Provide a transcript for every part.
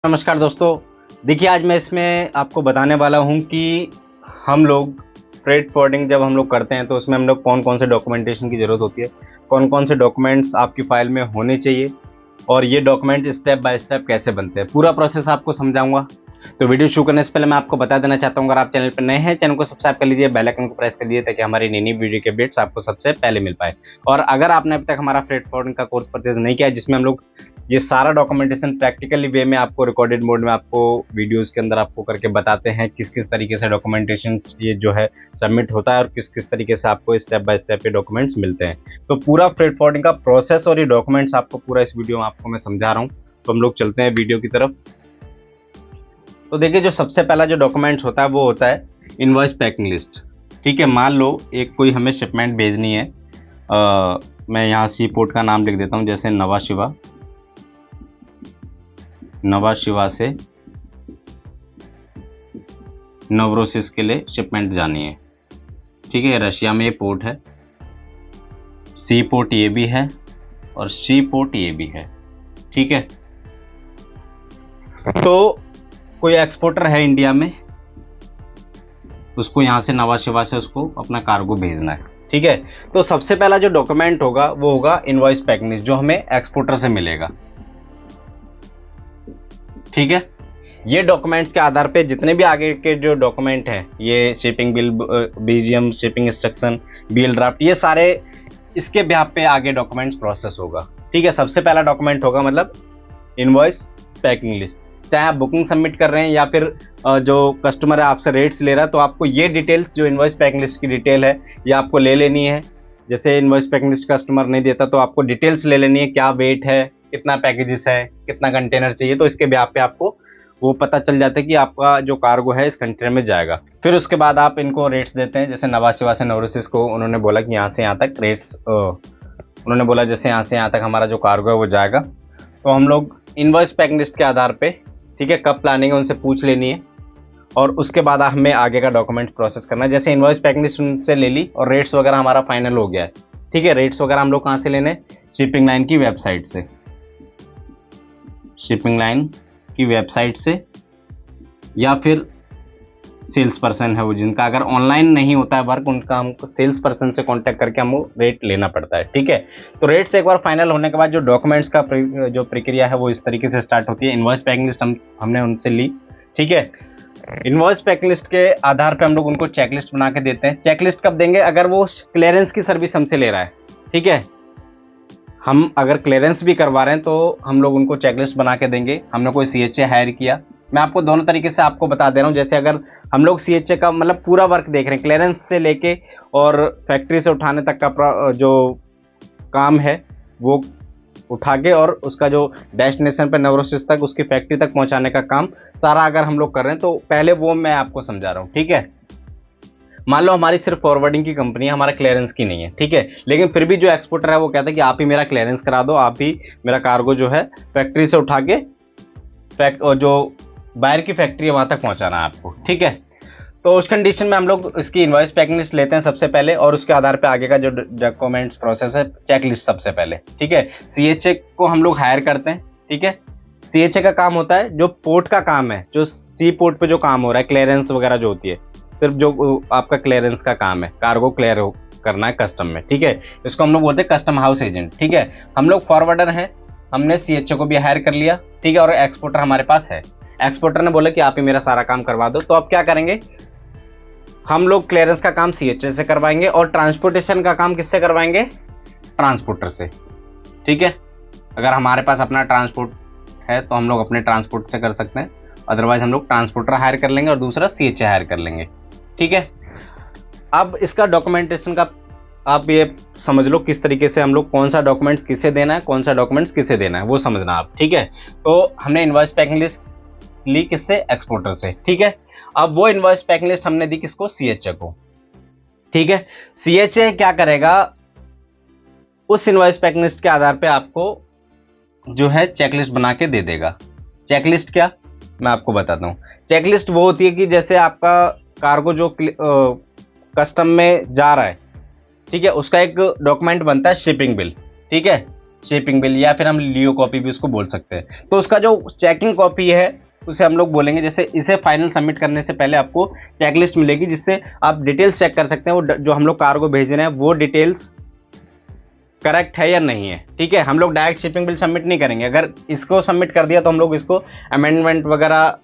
नमस्कार दोस्तों। देखिए, आज मैं इसमें आपको बताने वाला हूं कि हम लोग फ्रेट फॉरवर्डिंग जब हम लोग करते हैं तो उसमें हम लोग कौन कौन से डॉक्यूमेंटेशन की ज़रूरत होती है, कौन कौन से डॉक्यूमेंट्स आपकी फ़ाइल में होने चाहिए और ये डॉक्यूमेंट स्टेप बाय स्टेप कैसे बनते हैं, पूरा प्रोसेस आपको समझाऊंगा। तो वीडियो शुरू करने से पहले मैं आपको बता देना चाहता हूँ, अगर आप चैनल पर नए हैं, चैनल को सब्सक्राइब कर लीजिए, बेल आइकन को प्रेस कर लीजिए ताकि हमारी नई वीडियो के अपडेट्स आपको सबसे पहले मिल पाए। और अगर आपने अभी तक हमारा फ्रेट फॉरवर्डिंग का कोर्स परचेज नहीं किया है, जिसमें हम लोग ये सारा डॉक्यूमेंटेशन प्रैक्टिकली वे में आपको रिकॉर्डेड मोड में आपको वीडियोस के अंदर आपको करके बताते हैं किस किस तरीके से डॉक्यूमेंटेशन ये जो है सबमिट होता है और किस किस तरीके से आपको स्टेप बाय स्टेप ये डॉक्यूमेंट्स मिलते हैं। तो पूरा फ्रेट फॉरवर्डिंग का प्रोसेस और ये डॉक्यूमेंट्स आपको पूरा इस वीडियो में आपको मैं समझा रहा हूँ। तो हम लोग चलते हैं वीडियो की तरफ। तो देखिए, जो सबसे पहला जो डॉक्यूमेंट्स होता है वो होता है इनवॉइस पैकिंग लिस्ट। ठीक है, मान लो एक कोई हमें शिपमेंट भेजनी है। मैं यहाँ सी पोर्ट का नाम लिख देता हूँ, जैसे नवा शिवा से नवरोसिस के लिए शिपमेंट जानी है। ठीक है, रशिया में ये पोर्ट है, सी पोर्ट ये भी है और सी पोर्ट ये भी है। ठीक है, तो कोई एक्सपोर्टर है इंडिया में, उसको यहाँ से नवा शिवा से उसको अपना कार्गो भेजना है। ठीक है, तो सबसे पहला जो डॉक्यूमेंट होगा वो होगा इनवॉइस पैकिंग लिस्ट, जो हमें एक्सपोर्टर से मिलेगा। ठीक है, ये डॉक्यूमेंट्स के आधार पे जितने भी आगे के जो डॉक्यूमेंट हैं, ये shipping bill, BGM, shipping instruction, bill draft, ये सारे इसके बिहाफ पे आगे डॉक्यूमेंट्स प्रोसेस होगा। ठीक है, सबसे पहला डॉक्यूमेंट होगा मतलब इनवॉइस पैकिंग लिस्ट। चाहे आप बुकिंग सबमिट कर रहे हैं या फिर जो कस्टमर है आपसे रेट्स ले रहा है, तो आपको ये डिटेल्स जो इनवॉइस पैकिंग लिस्ट की डिटेल है ये आपको ले लेनी है। जैसे इनवॉइस पैकिंग लिस्ट कस्टमर नहीं देता तो आपको डिटेल्स ले लेनी है, क्या वेट है, कितना पैकेजेस है, कितना कंटेनर चाहिए, तो इसके बिहाफ पे आपको वो पता चल जाता है कि आपका जो कार्गो है इस कंटेनर में जाएगा। फिर उसके बाद आप इनको रेट्स देते हैं। जैसे नवा शिवा से नवरोसिस को उन्होंने बोला कि यहाँ से यहाँ तक रेट्स, उन्होंने बोला जैसे यहाँ से यहाँ तक हमारा जो कार्गो है वो जाएगा। तो हम लोग इनवॉइस पैकिंग लिस्ट के आधार पे, ठीक है, कब प्लानिंग है उनसे पूछ लेनी है और उसके बाद हमें आगे का डॉक्यूमेंट प्रोसेस करना है। जैसे इनवॉइस पैकिंग लिस्ट उनसे ले ली और रेट्स वगैरह हमारा फाइनल हो गया है। ठीक है, रेट्स वगैरह हम लोग कहाँ से लेने, शिपिंग लाइन की वेबसाइट से, शिपिंग लाइन की वेबसाइट से, या फिर सेल्स पर्सन है वो जिनका, अगर ऑनलाइन नहीं होता है वर्क, उनका हमको सेल्स पर्सन से कांटेक्ट करके हमको रेट लेना पड़ता है। ठीक है, तो रेट्स एक बार फाइनल होने के बाद जो डॉक्यूमेंट्स का जो प्रक्रिया है वो इस तरीके से स्टार्ट होती है। इनवॉइस पैकिंग लिस्ट हमने उनसे ली। ठीक है, इनवॉइस पैकिंग लिस्ट के आधार पे हम लोग उनको चेकलिस्ट बना के देते हैं। चेकलिस्ट कब देंगे, अगर वो क्लियरेंस की सर्विस हमसे ले रहा है। ठीक है, हम अगर क्लियरेंस भी करवा रहे हैं तो हम लोग उनको चेकलिस्ट बना के देंगे। हमने कोई CHA हायर किया, मैं आपको दोनों तरीके से आपको बता दे रहा हूँ। जैसे अगर हम लोग CHA का मतलब पूरा वर्क देख रहे हैं, क्लियरेंस से लेके और फैक्ट्री से उठाने तक का जो काम है वो उठा के और उसका जो डेस्टिनेशन पे नवरोसिस तक, उसकी फैक्ट्री तक पहुंचाने का काम सारा अगर हम लोग कर रहे हैं, तो पहले वो मैं आपको समझा रहा हूँ। ठीक है, मान लो हमारी सिर्फ फॉरवर्डिंग की कंपनी है, हमारा क्लियरेंस की नहीं है। ठीक है, लेकिन फिर भी जो एक्सपोर्टर है वो कहता है कि आप ही मेरा क्लियरेंस करा दो, आप ही मेरा कार्गो जो है फैक्ट्री से उठा के और जो बाहर की फैक्ट्री है वहाँ तक पहुँचाना है आपको। ठीक है, तो उस कंडीशन में हम लोग इसकी इनवॉइस पैकिंग लिस्ट लेते हैं सबसे पहले और उसके आधार पे आगे का जो डॉक्यूमेंट्स प्रोसेस है, चेक लिस्ट सबसे पहले। ठीक है, CHA को हम लोग हायर करते हैं। ठीक है, CHA का काम होता है जो पोर्ट का काम है, जो सी पोर्ट पे जो काम हो रहा है, क्लियरेंस वगैरह जो होती है, सिर्फ जो आपका क्लियरेंस का काम है, कार्गो क्लियर करना है कस्टम में। ठीक है, इसको हम लोग बोलते हैं कस्टम हाउस एजेंट। ठीक है, हम लोग फॉरवर्डर हैं, हमने CHA को भी हायर कर लिया। ठीक है, और एक्सपोर्टर हमारे पास है। एक्सपोर्टर ने बोला कि आप ही मेरा सारा काम करवा दो, तो अब क्या करेंगे, हम लोग क्लियरेंस का काम CHA से करवाएंगे और ट्रांसपोर्टेशन का काम किससे करवाएंगे, ट्रांसपोर्टर से। ठीक है, अगर हमारे पास अपना ट्रांसपोर्ट है तो हम लोग अपने ट्रांसपोर्ट से कर सकते हैं, अदरवाइज हम लोग ट्रांसपोर्टर हायर कर लेंगे और दूसरा CHA हायर कर लेंगे। ठीक है, अब इसका डॉक्यूमेंटेशन का आप ये समझ लो किस तरीके से हम लोग कौन सा डॉक्यूमेंट्स किसे देना है, कौन सा डॉक्यूमेंट्स किसे देना है, वो समझना आप। ठीक है, तो हमने इनवॉइस पैकिंग लिस्ट ली किससे, एक्सपोर्टर से। ठीक है, अब वो इनवॉइस पैकिंग लिस्ट हमने दी किसको, CHA को। ठीक है, CHA क्या करेगा, उस इनवॉइस पैकिंग लिस्ट के आधार पे आपको जो है चेकलिस्ट बना के दे देगा। चेकलिस्ट क्या, मैं आपको बताता हूँ। चेकलिस्ट वो होती है कि जैसे आपका कार्गो जो कस्टम में जा रहा है, ठीक है, उसका एक डॉक्यूमेंट बनता है शिपिंग बिल। ठीक है, शिपिंग बिल, या फिर हम लियो कॉपी भी उसको बोल सकते हैं। तो उसका जो चेकिंग कॉपी है उसे हम लोग बोलेंगे, जैसे इसे फाइनल सबमिट करने से पहले आपको चेकलिस्ट मिलेगी, जिससे आप डिटेल्स चेक कर सकते हैं वो जो हम लोग कार्गो भेज रहे हैं वो डिटेल्स करेक्ट है या नहीं है। ठीक है, हम लोग डायरेक्ट शिपिंग बिल सबमिट नहीं करेंगे। अगर इसको सबमिट कर दिया तो हम लोग इसको अमेंडमेंट वगैरह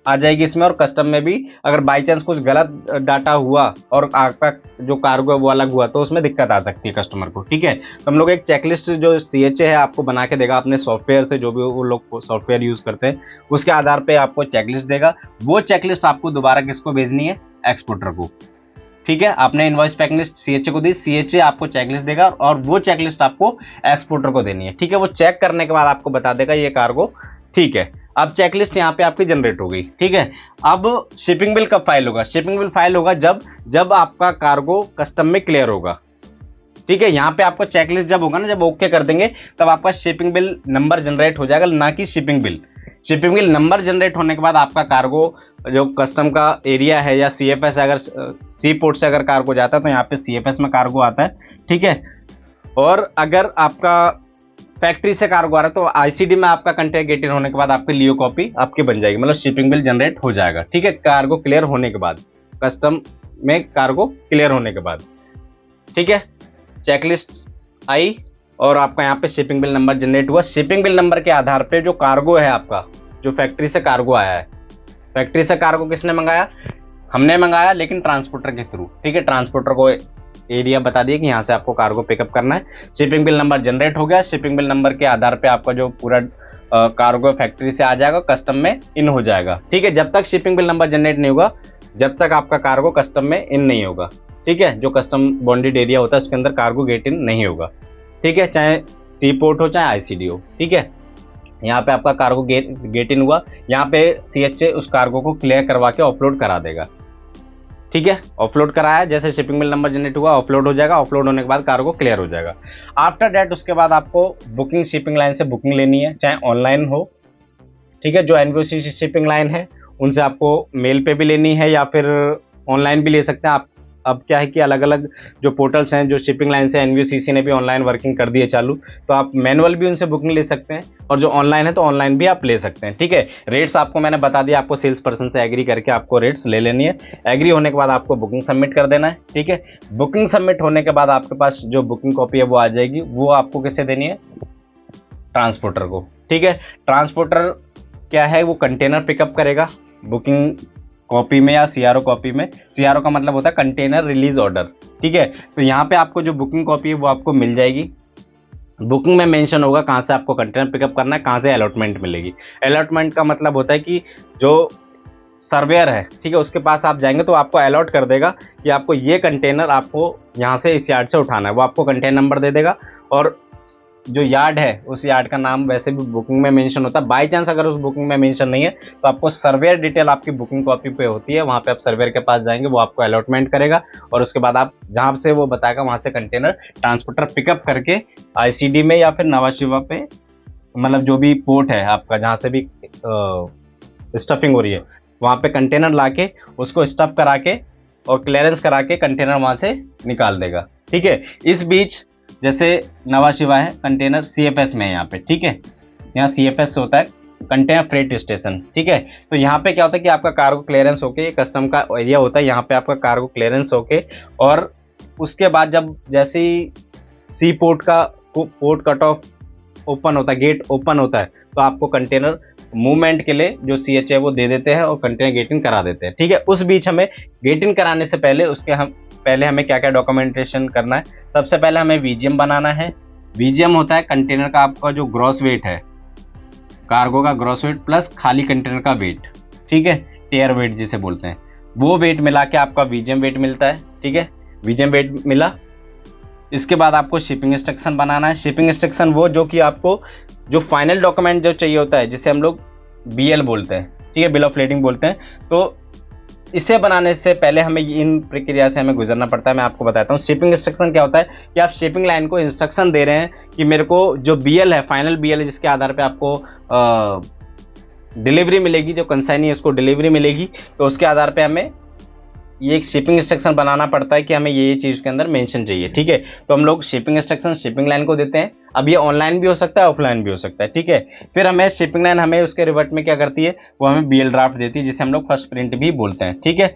आ जाएगी इसमें, और कस्टम में भी अगर बाई चांस कुछ गलत डाटा हुआ और आपका जो कार्गो है वो अलग हुआ तो उसमें दिक्कत आ सकती है कस्टमर को। ठीक है, तो हम लोग एक चेकलिस्ट जो CHA है आपको बना के देगा अपने सॉफ्टवेयर से, जो भी वो लोग सॉफ्टवेयर यूज करते हैं उसके आधार पे आपको चेकलिस्ट देगा। वो चेकलिस्ट आपको दोबारा किसको भेजनी है, एक्सपोर्टर को। ठीक है, आपने इनवॉइस पैकलिस्ट CHA को दी, CHA आपको चेकलिस्ट देगा और वो चेकलिस्ट आपको एक्सपोर्टर को देनी है। ठीक है, वो चेक करने के बाद आपको बता देगा ये कार्गो ठीक है। अब चेकलिस्ट यहाँ पे आपकी जनरेट हो गई। ठीक है, अब शिपिंग बिल कब फाइल होगा, शिपिंग बिल फाइल होगा जब आपका कार्गो कस्टम में क्लियर होगा। ठीक है, यहाँ पे आपको चेकलिस्ट जब होगा ना, जब ओके कर देंगे तब आपका शिपिंग बिल नंबर जनरेट हो जाएगा, ना कि shipping bill. Shipping bill number generate होने के बाद आपका कार्गो जो कस्टम का एरिया है या CFS, अगर सी पोर्ट से अगर कार्गो जाता है तो यहाँ पे CFS में कार्गो आता है। ठीक है, और अगर आपका फैक्ट्री से कार्गो आ रहा है तो ICD में आपका कंटेंट गेटेड होने के बाद आपकी लियो कॉपी आपकी बन जाएगी, मतलब शिपिंग बिल जनरेट हो जाएगा। ठीक है, कार्गो क्लियर होने के बाद, कस्टम में कार्गो क्लियर होने के बाद। ठीक है, चेकलिस्ट आई और आपका यहाँ पे शिपिंग बिल नंबर जनरेट हुआ। शिपिंग बिल नंबर के आधार पे जो कार्गो है आपका, जो फैक्ट्री से कार्गो आया है, फैक्ट्री से कार्गो किसने मंगाया, हमने मंगाया लेकिन ट्रांसपोर्टर के थ्रू। ठीक है, ट्रांसपोर्टर को एरिया बता दिए कि यहाँ से आपको कार्गो पिकअप करना है। शिपिंग बिल नंबर जनरेट हो गया, शिपिंग बिल नंबर के आधार पे आपका जो पूरा कार्गो फैक्ट्री से आ जाएगा, कस्टम में इन हो जाएगा। ठीक है, जब तक शिपिंग बिल नंबर जनरेट नहीं होगा, जब तक आपका कार्गो कस्टम में इन नहीं होगा। ठीक है, जो कस्टम बॉन्डेड एरिया होता है उसके अंदर कार्गो गेट इन नहीं होगा। ठीक है, चाहे सी पोर्ट हो चाहे ICD हो। ठीक है, यहाँ पे आपका कार्गो गेट इन हुआ, यहाँ पे CHA उस कार्गो को क्लियर करवा के ऑफलोड करा देगा। ठीक है, ऑफलोड कराया, जैसे शिपिंग बिल नंबर जनरेट हुआ ऑफलोड हो जाएगा, ऑफलोड होने के बाद कार्गो क्लियर हो जाएगा। आफ्टर दैट उसके बाद आपको बुकिंग शिपिंग लाइन से बुकिंग लेनी है, चाहे ऑनलाइन हो। ठीक है, जो NVOC शिपिंग लाइन है उनसे आपको मेल पे भी लेनी है या फिर ऑनलाइन भी ले सकते हैं आप। अब क्या है कि अलग अलग जो पोर्टल्स हैं, जो शिपिंग लाइन से NVOCC ने भी ऑनलाइन वर्किंग कर दी है चालू, तो आप मैनुअल भी उनसे बुकिंग ले सकते हैं, और जो ऑनलाइन है तो ऑनलाइन भी आप ले सकते हैं। ठीक है, रेट्स आपको मैंने बता दिया, आपको सेल्स पर्सन से एग्री करके आपको रेट्स ले लेनी है। एग्री होने के बाद आपको बुकिंग सबमिट कर देना है। ठीक है, बुकिंग सबमिट होने के बाद आपके पास जो बुकिंग कॉपी है वो आ जाएगी, वो आपको किसे देनी है, ट्रांसपोर्टर को। ठीक है, ट्रांसपोर्टर क्या है, वो कंटेनर पिकअप करेगा बुकिंग कॉपी में या CRO कॉपी में। CRO का मतलब होता है कंटेनर रिलीज ऑर्डर। ठीक है, तो यहाँ पे आपको जो बुकिंग कॉपी है वो आपको मिल जाएगी। बुकिंग में मेंशन होगा कहाँ से आपको कंटेनर पिकअप करना है, कहाँ से अलॉटमेंट मिलेगी। अलॉटमेंट का मतलब होता है कि जो सर्वेयर है, ठीक है, उसके पास आप जाएंगे तो आपको अलॉट कर देगा कि आपको ये कंटेनर आपको यहाँ से इस यार्ड से उठाना है। वो आपको कंटेनर नंबर दे देगा, और जो यार्ड है उस यार्ड का नाम वैसे भी बुकिंग में मेंशन होता है। बाई चांस अगर उस बुकिंग में मेंशन नहीं है तो आपको सर्वेयर डिटेल आपकी बुकिंग कॉपी पे होती है, वहाँ पे आप सर्वेयर के पास जाएंगे, वो आपको अलॉटमेंट करेगा, और उसके बाद आप जहाँ से वो बताएगा वहाँ से कंटेनर ट्रांसपोर्टर पिकअप करके ICD में या फिर नवा शिवा पे, मतलब जो भी पोर्ट है आपका जहाँ से भी स्टफिंग हो रही है, वहाँ पे कंटेनर ला के उसको स्टफ करा के और क्लियरेंस करा के कंटेनर वहाँ से निकाल देगा। ठीक है, इस बीच जैसे नवा शिवा है, कंटेनर CFS में है यहाँ पे। ठीक है, यहाँ CFS होता है कंटेनर फ्रेट स्टेशन। ठीक है, तो यहाँ पे क्या होता है कि आपका कार्गो क्लियरेंस होके, ये कस्टम का एरिया होता है, यहाँ पे आपका कार्गो क्लियरेंस होके, और उसके बाद जब जैसे ही सी पोर्ट का पोर्ट कट ऑफ ओपन होता है, गेट ओपन होता है, तो आपको कंटेनर मूवमेंट के लिए जो CHA वो दे देते हैं और कंटेनर गेट इन करा देते हैं। ठीक है, उस बीच हमें गेट इन कराने से पहले हमें क्या क्या डॉक्यूमेंटेशन करना है। सबसे पहले हमें VGM बनाना है। VGM होता है कंटेनर का आपका जो ग्रॉस वेट है, कार्गो का ग्रॉस वेट प्लस खाली कंटेनर का वेट। ठीक है, टेयर वेट जिसे बोलते हैं, वो वेट मिला के आपका VGM वेट मिलता है। ठीक है, VGM वेट मिला, इसके बाद आपको शिपिंग इंस्ट्रक्शन बनाना है। शिपिंग इंस्ट्रक्शन वो जो कि आपको जो फाइनल डॉक्यूमेंट जो चाहिए होता है, जिसे हम लोग BL बोलते हैं। ठीक है, बिल ऑफ लेडिंग बोलते हैं। तो इसे बनाने से पहले हमें इन प्रक्रिया से हमें गुजरना पड़ता है। मैं आपको बताता हूँ शिपिंग इंस्ट्रक्शन क्या होता है, कि आप शिपिंग लाइन को इंस्ट्रक्शन दे रहे हैं कि मेरे को जो BL है, फाइनल BL है, जिसके आधार पे आपको डिलीवरी मिलेगी, जो कंसाइनी है उसको डिलीवरी मिलेगी, तो उसके आधार पे हमें ये एक शिपिंग इंस्ट्रक्शन बनाना पड़ता है कि हमें ये चीज़ के अंदर मेंशन चाहिए, ठीक है। तो हम लोग शिपिंग इंस्ट्रक्शन शिपिंग लाइन को देते हैं। अब ये ऑनलाइन भी हो सकता है, ऑफलाइन भी हो सकता है, ठीक है। फिर हमें शिपिंग लाइन हमें उसके रिवर्ट में क्या करती है, वो हमें बीएल ड्राफ्ट देती है, जिसे हम लोग फर्स्ट प्रिंट भी बोलते हैं, ठीक है।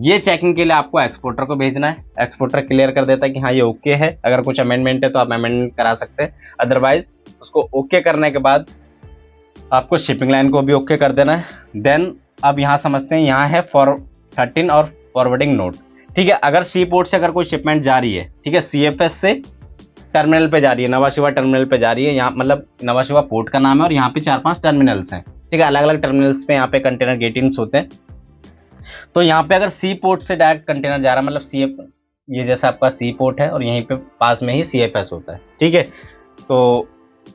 ये चेकिंग के लिए आपको एक्सपोर्टर को भेजना है। एक्सपोर्टर क्लियर कर देता है कि हाँ ये ओके है। अगर कुछ अमेंडमेंट है तो आप अमेंडमेंट करा सकते हैं, अदरवाइज उसको ओके करने के बाद आपको शिपिंग लाइन को भी ओके कर देना है। देन अब यहाँ समझते हैं, यहाँ है 13 और फॉरवर्डिंग नोट, ठीक है। अगर सी पोर्ट से अगर कोई शिपमेंट जा रही है, ठीक है, सीएफएस से टर्मिनल पे जा रही है, नवा शिवा टर्मिनल पे जा रही है, यहाँ मतलब नवा शिवा पोर्ट का नाम है और यहाँ पे 4-5 टर्मिनल्स हैं, ठीक है। अलग अलग टर्मिनल्स पे यहाँ पे कंटेनर गेटिंग्स होते हैं। तो यहाँ पे अगर सी पोर्ट से डायरेक्ट कंटेनर जा रहा है, मतलब सीएफ, ये जैसा आपका सी पोर्ट है और यहीं पे पास में ही सीएफएस होता है, ठीक है। तो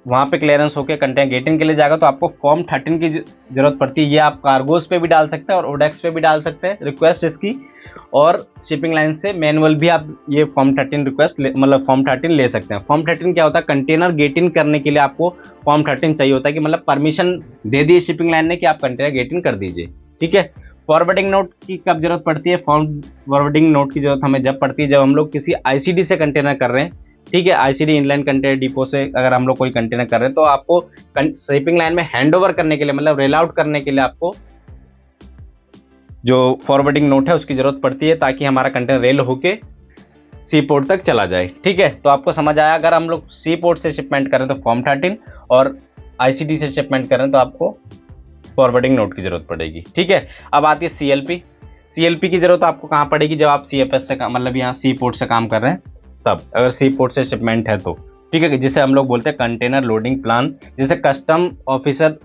वहाँ पे क्लियरेंस होकर कंटेनर गेटिंग के लिए जाएगा तो आपको फॉर्म 13 की जरूरत पड़ती है। ये आप कार्गोस पे भी डाल सकते हैं और ओडेक्स पे भी डाल सकते हैं रिक्वेस्ट इसकी, और शिपिंग लाइन से मैनुअल भी आप ये फॉर्म 13 रिक्वेस्ट मतलब फॉर्म 13 ले सकते हैं। फॉर्म 13 क्या होता है, कंटेनर गेटिंग करने के लिए आपको फॉर्म 13 चाहिए होता है, कि मतलब परमिशन दे दी शिपिंग लाइन ने कि आप कंटेनर गेटिंग कर दीजिए, ठीक है। फॉरवर्डिंग नोट की कब जरूरत पड़ती है, फॉरवर्डिंग नोट की जरूरत हमें जब पड़ती है जब हम लोग किसी आईसीडी से कंटेनर कर रहे हैं, ठीक है। आईसीडी इनलाइन कंटेनर डिपो से अगर हम लोग कोई कंटेनर कर रहे हैं तो आपको शिपिंग लाइन में हैंड ओवर करने के लिए, मतलब रेल आउट करने के लिए आपको जो फॉरवर्डिंग नोट है उसकी जरूरत पड़ती है, ताकि हमारा कंटेनर रेल होके सी पोर्ट तक चला जाए, ठीक है। तो आपको समझ आया, अगर हम लोग सी पोर्ट से शिपमेंट करें तो फॉर्म 13 और आईसीडी से शिपमेंट करें तो आपको फॉरवर्डिंग नोट की जरूरत पड़ेगी, ठीक है। अब आती है सीएलपी। सीएलपी की जरूरत आपको कहाँ पड़ेगी, जब आप सीएफएस से मतलब यहाँ सी पोर्ट से काम कर रहे हैं तब, अगर सी पोर्ट से शिपमेंट है तो, ठीक है, जिसे हम लोग बोलते हैं कंटेनर लोडिंग प्लान। जिसे कस्टम ऑफिसर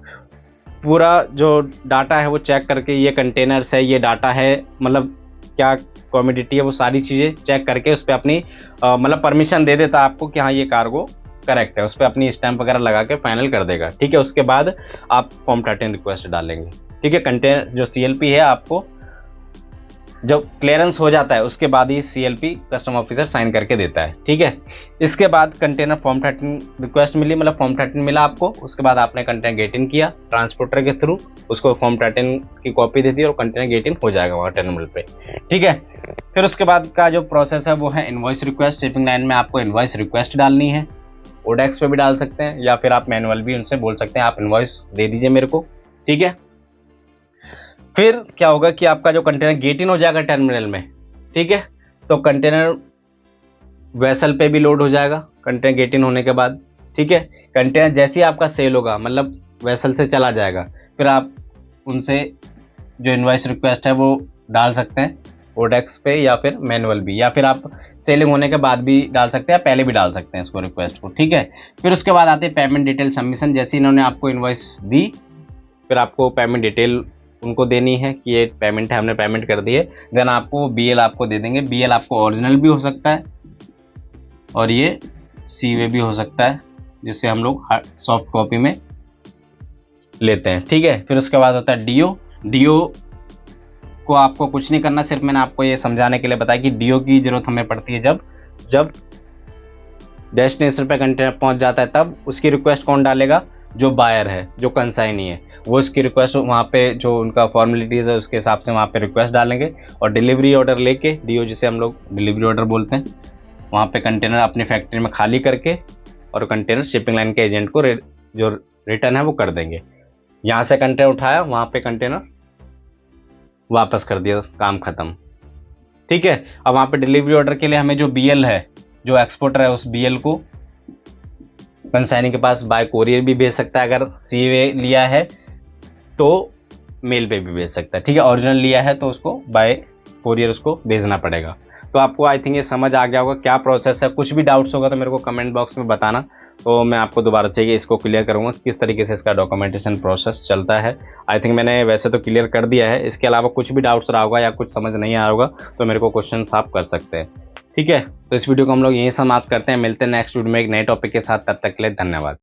पूरा जो डाटा है वो चेक करके, ये कंटेनर्स है, ये डाटा है, मतलब क्या कमोडिटी है, वो सारी चीज़ें चेक करके उस पर अपनी मतलब परमिशन दे देता है आपको कि हाँ ये कार्गो करेक्ट है, उस पर अपनी स्टैंप वगैरह लगा के फाइनल कर देगा, ठीक है। उसके बाद आप फॉर्म 13 रिक्वेस्ट डालेंगे, ठीक है। कंटेनर जो सीएलपी है, आपको जब क्लियरेंस हो जाता है उसके बाद ही सीएलपी कस्टम ऑफिसर साइन करके देता है, ठीक है। इसके बाद कंटेनर फॉर्म 13 रिक्वेस्ट मिली, मतलब फॉर्म 13 मिला आपको, उसके बाद आपने कंटेनर गेट इन किया ट्रांसपोर्टर के थ्रू, उसको फॉर्म 13 की कॉपी दे दी और कंटेनर गेट इन हो जाएगा वहाँ टर्मिनल पे, ठीक है। फिर उसके बाद का जो प्रोसेस है वो है इनवॉइस रिक्वेस्ट। शिपिंग लाइन में आपको इनवॉइस रिक्वेस्ट डालनी है, ओडेक्स पे भी डाल सकते हैं या फिर आप मैनुअल भी उनसे बोल सकते हैं आप इनवॉइस दे दीजिए मेरे को, ठीक है। फिर क्या होगा कि आपका जो कंटेनर गेट इन हो जाएगा टर्मिनल में, ठीक है। तो कंटेनर वेसल पे भी लोड हो जाएगा कंटेनर गेट इन होने के बाद, ठीक है। कंटेनर जैसे ही आपका सेल होगा, मतलब वेसल से चला जाएगा, फिर आप उनसे जो इनवॉइस रिक्वेस्ट है वो डाल सकते हैं ओडेक्स पे या फिर मैनुअल भी, या फिर आप सेलिंग होने के बाद भी डाल सकते हैं, पहले भी डाल सकते हैं इसको रिक्वेस्ट को, ठीक है। फिर उसके बाद आते हैं पेमेंट डिटेल सबमिशन। जैसे इन्होंने आपको इनवॉइस दी, फिर आपको पेमेंट डिटेल उनको देनी है कि ये पेमेंट है, हमने पेमेंट कर दी है। देन आपको बीएल आपको दे देंगे। बीएल आपको ओरिजिनल भी हो सकता है और ये सीवे भी हो सकता है, जिसे हम लोग सॉफ्ट कॉपी में लेते हैं, ठीक है। फिर उसके बाद होता है डीओ। डीओ को आपको कुछ नहीं करना, सिर्फ मैंने आपको ये समझाने के लिए बताया कि डीओ की जरूरत हमें पड़ती है जब डेस्टिनेशन पे कंटेनर पहुंच जाता है, तब उसकी रिक्वेस्ट कौन डालेगा, जो बायर है, जो कंसाइनी है, वो उसकी रिक्वेस्ट वहाँ पे जो उनका फॉर्मेलिटीज़ है उसके हिसाब से वहाँ पे रिक्वेस्ट डालेंगे और डिलीवरी ऑर्डर लेके, डीओ जिसे हम लोग डिलीवरी ऑर्डर बोलते हैं, वहाँ पे कंटेनर अपनी फैक्ट्री में खाली करके और कंटेनर शिपिंग लाइन के एजेंट को जो रिटर्न है वो कर देंगे। यहाँ से कंटेनर उठाया, वहाँ पे कंटेनर वापस कर दिया, काम खत्म, ठीक है। अब वहाँ पे डिलीवरी ऑर्डर के लिए हमें जो बीएल है, जो एक्सपोर्टर है, उस बीएल को कंसाइनी के पास बाय कोरियर भी भेज सकता है। अगर सीवे लिया है तो मेल पे भी भेज सकता है, ठीक है। ओरिजिनल लिया है तो उसको बाय कोरियर उसको भेजना पड़ेगा। तो आपको आई थिंक ये समझ आ गया होगा क्या प्रोसेस है। कुछ भी डाउट्स होगा तो मेरे को कमेंट बॉक्स में बताना, तो मैं आपको दोबारा से इसको क्लियर करूँगा किस तरीके से इसका डॉक्यूमेंटेशन प्रोसेस चलता है। आई थिंक मैंने वैसे तो क्लियर कर दिया है। इसके अलावा कुछ भी डाउट्स रहा होगा या कुछ समझ नहीं आया होगा तो मेरे को क्वेश्चन आप कर सकते हैं, ठीक है। तो इस वीडियो को हम लोग यहीं समाप्त करते हैं। मिलते हैं नेक्स्ट वीडियो में एक नए टॉपिक के साथ। तब तक के लिए धन्यवाद।